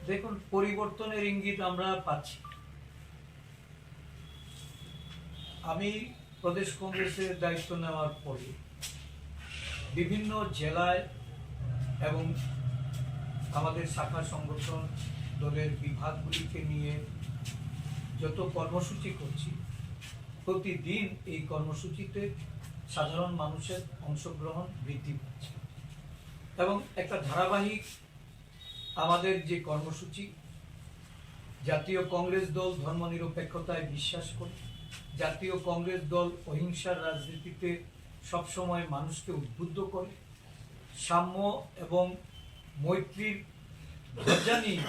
দেখুন, পরিবর্তনের ইঙ্গিত আমরা পাচ্ছি। আমি প্রদেশ কংগ্রেসের দায়িত্ব নেওয়ার পরে বিভিন্ন জেলায় এবং আমাদের শাখা সংগঠন দলের বিভাগগুলিকে নিয়ে যত কর্মসূচি করছি, প্রতিদিন এই কর্মসূচিতে সাধারণ মানুষের অংশগ্রহণ বৃদ্ধি পাচ্ছে এবং একটা ধারাবাহিক আমাদের যে কর্মসূচি, জাতীয় কংগ্রেস দল ধর্মনিরপেক্ষতায় বিশ্বাস করে, জাতীয় কংগ্রেস দল অহিংসার রাজনীতিতে সবসময় মানুষকে উদ্বুদ্ধ করে, সাম্য এবং মৈত্রীর ধ্বজা নিয়ে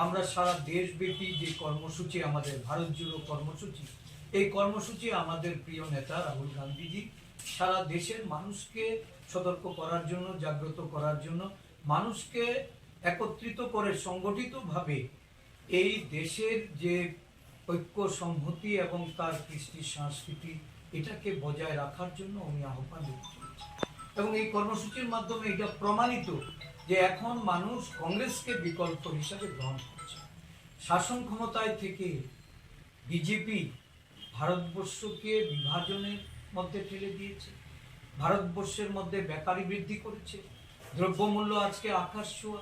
আমরা সারা দেশব্যাপী যে কর্মসূচি, আমাদের ভারত জুড়ো কর্মসূচি, এই কর্মসূচি আমাদের প্রিয় নেতা রাহুল গান্ধীজি সারা দেশের মানুষকে সতর্ক করার জন্য, জাগ্রত করার জন্য, মানুষকে একত্রিত করে সংগঠিতভাবে এই দেশের যে ঐক্য সংহতি এবং তার কৃষ্টি সংস্কৃতি, এটাকে বজায় রাখার জন্য উনি আহ্বান দিচ্ছেন। এবং এই কর্মসূচির মাধ্যমে এটা প্রমাণিত যে এখন মানুষ কংগ্রেসকে বিকল্প হিসাবে গ্রহণ করছে। শাসন ক্ষমতায় থেকে বিজেপি ভারতবর্ষকে বিভাজনের মধ্যে ঠেলে দিয়েছে, ভারতবর্ষের মধ্যে বেকারি বৃদ্ধি করেছে, দ্রব্যমূল্য আজকে আকাশ ছোঁয়া,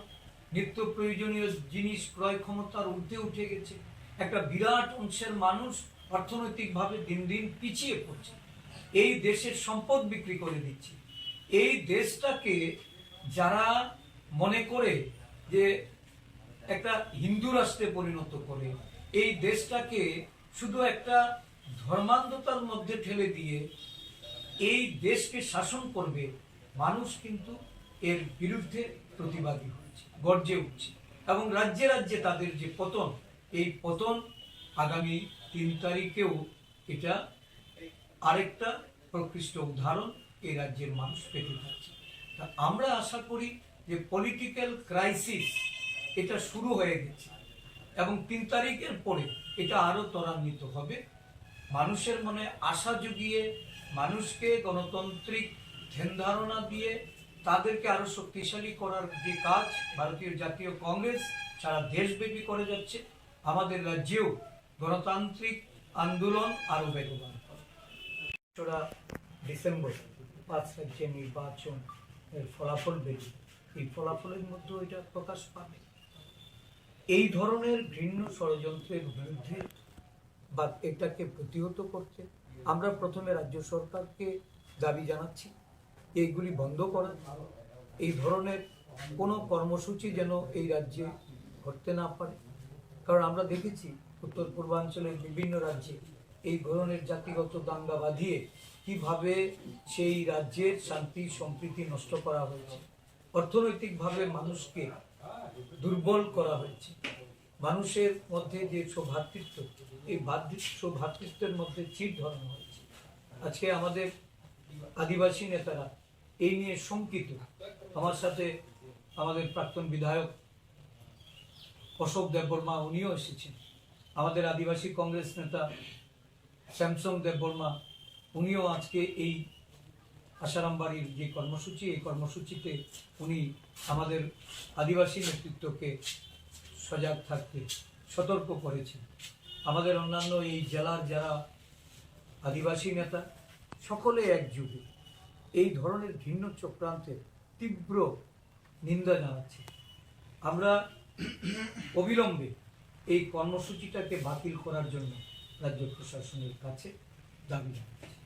নিত্য প্রয়োজনীয় জিনিস ক্রয় ক্ষমতার ঊর্ধ্বে উঠে গেছে, একটা বিরাট অংশের মানুষ অর্থনৈতিকভাবে দিন দিন পিছিয়ে পড়ছে, এই দেশের সম্পদ বিক্রি করে দিচ্ছে। এই দেশটাকে যারা মনে করে যে একটা হিন্দু রাষ্ট্রে পরিণত করে, এই দেশটাকে শুধু একটা ধর্মান্ধতার মধ্যে ঠেলে দিয়ে এই দেশকে শাসন করবে, মানুষ কিন্তু এর বিরুদ্ধে প্রতিবাদী হচ্ছে, গর্জে উঠছে এবং রাজ্যে রাজ্যে তাদের যে পতন, এই পতন আগামী 3 তারিখেও এটা আরেকটা প্রকৃষ্ট উদাহরণ এই রাজ্যের মানুষ পেতে থাকছে। তা আমরা আশা করি যে পলিটিক্যাল ক্রাইসিস এটা শুরু হয়ে গেছে এবং 3 তারিখের পরে এটা আরো ত্বরান্বিত হবে। মানুষের মনে আশা জুগিয়ে, মানুষকে গণতান্ত্রিক ধ্যান ধারণা দিয়ে তাদেরকে আরো শক্তিশালী করার যে কাজ ভারতীয় জাতীয় কংগ্রেস সারা দেশব্যাপী করে যাচ্ছে, আমাদের রাজ্যেও গণতান্ত্রিক আন্দোলন আরো বেগবান হবে। ডিসেম্বর 5 রাজ্যে নির্বাচন এর ফলাফল বেরিয়ে, এই ফলাফলের মধ্যে এটা প্রকাশ পাবে। এই ধরনের ঘৃণ্য ষড়যন্ত্রের বিরুদ্ধে বা এটাকে প্রতিহত করতে আমরা প্রথমে রাজ্য সরকারকে দাবি জানাচ্ছি এইগুলি বন্ধ করা, এই ধরনের কোনো কর্মসূচি যেন এই রাজ্যে ঘটতে না পারে। কারণ আমরা দেখেছি উত্তর পূর্বাঞ্চলের বিভিন্ন রাজ্যে এই ধরনের জাতিগত দাঙ্গা বাঁধিয়ে কিভাবে সেই রাজ্যের শান্তি সম্প্রীতি নষ্ট করা হয়েছে, অর্থনৈতিকভাবে মানুষকে দুর্বল করা হয়েছে, মানুষের মধ্যে যে সৌভ্রাতৃত্ব, এই সৌভ্রাতৃত্বের মধ্যে চির ধরানো হয়েছে। আজকে আমাদের আদিবাসী নেতারা এই নিয়ে শঙ্কিত। আমার সাথে আমাদের প্রাক্তন বিধায়ক অশোক দেববর্মা, উনিও এসেছেন। আমাদের আদিবাসী কংগ্রেস নেতা শ্যামসং দেববর্মা, উনিও আজকে এই আসারামবাড়ির যে কর্মসূচি, এই কর্মসূচিতে উনি আমাদের আদিবাসী নেতৃত্বকে সজাগ থাকতে সতর্ক করেছেন। আমাদের অন্যান্য এই জেলার যারা আদিবাসী নেতা সকলে একযোগে এই ধরনের ঘৃণ্য চক্রান্তের তীব্র নিন্দা জানাচ্ছি। আমরা অবিলম্বে এই কর্মসূচিটাকে বাতিল করার জন্য রাজ্য প্রশাসনের কাছে দাবি জানাচ্ছি।